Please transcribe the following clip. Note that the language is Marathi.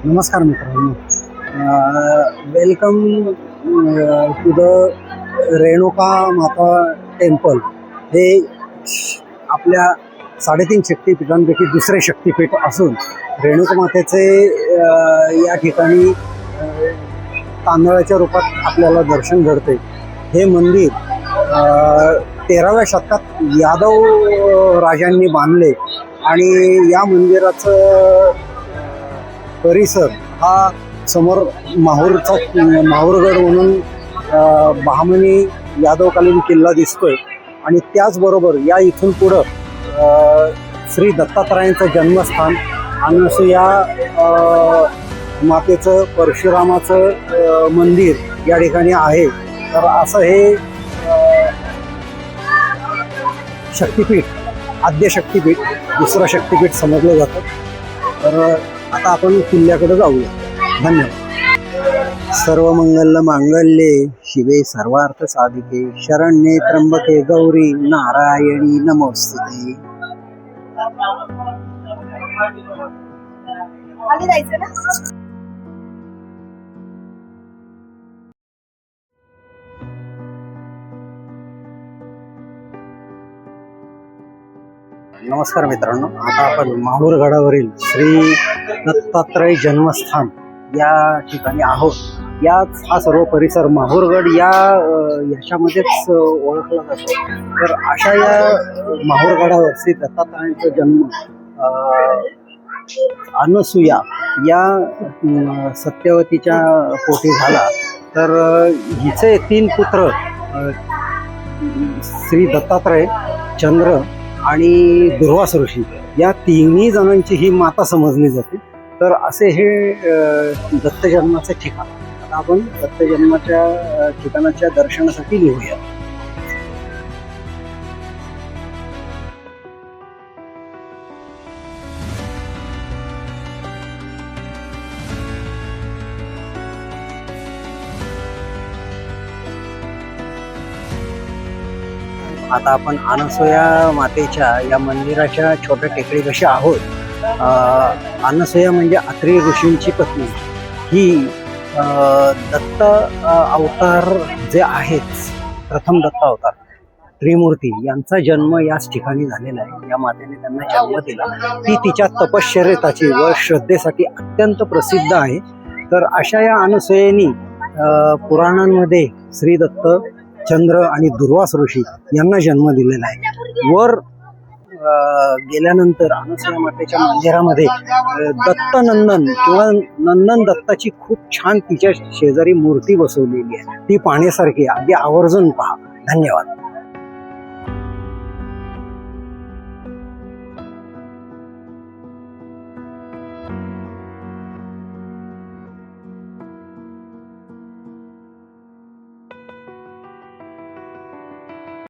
नमस्कार मित्रांनो, वेलकम टू द रेणुका माता टेम्पल. हे आपल्या 3.5 शक्तिपीठांपैकी दुसरे शक्तिपीठ असून रेणुका मातेचे या ठिकाणी तांदळाच्या रूपात आपल्याला दर्शन घडते. हे मंदिर 13व्या शतकात यादव राजांनी बांधले आणि या मंदिराचं परिसर हा समोर माहूरगड म्हणून बहामनी यादवकालीन किल्ला दिसतोय आणि त्याचबरोबर या इथून पुढं श्री दत्तात्रयांचं जन्मस्थान अनसूया मातेचं परशुरामाचं मंदिर या ठिकाणी आहे. तर असं हे शक्तिपीठ, आद्य शक्तिपीठ, दुसरं शक्तिपीठ समजलं जातं. तर आता आपण किल्ल्याकडे जाऊया. धन्यवाद. सर्व मंगल मांगल्ये शिवे सर्वार्थ साधिके शरण्ये त्र्यंबके गौरी नारायणी नमोस्तुते. नमस्कार मित्रांनो, आता आपण माहूरगडावरील श्री दत्तात्रय जन्मस्थान या ठिकाणी आहोत. हा सर्व परिसर माहूरगड याच्यामध्येच ओळखला जातो. तर अशा या माहूरगडावर श्री दत्तात्रयांचा जन्म अनसूया या सत्यवतीच्या पोटी झाला. तर हिचे 3 पुत्र श्री दत्तात्रय, चंद्र आणि दुर्वास ऋषी या 3 जणांची ही माता समजली जाते. तर असे हे दत्तजन्माचे ठिकाण. आता आपण दत्तजन्माच्या ठिकाणाच्या दर्शनासाठी निघूया. आता आपण अनसूया मातेच्या या मंदिराच्या छोट्या टेकडीपाशी आहोत. अनसूया म्हणजे अत्री ऋषींची पत्नी. ही दत्त अवतार जे आहेत, प्रथम दत्त अवतार त्रिमूर्ती यांचा जन्म याच ठिकाणी झालेला आहे. या मातेने त्यांना जन्म दिला. ती तिच्या तपश्चर्येची व श्रद्धेसाठी अत्यंत प्रसिद्ध आहे. तर अशा या अनसूयेनी पुराणांमध्ये श्री दत्त, चंद्र आणि दुर्वास ऋषी यांना जन्म दिलेला आहे. वर गेल्यानंतर अनसूया मातेच्या मंदिरामध्ये दत्तनंदन किंवा नंदन दत्ताची खूप छान तिच्या शेजारी मूर्ती बसवलेली आहे. ती पाहण्यासारखी, अगदी आवर्जून पहा. धन्यवाद.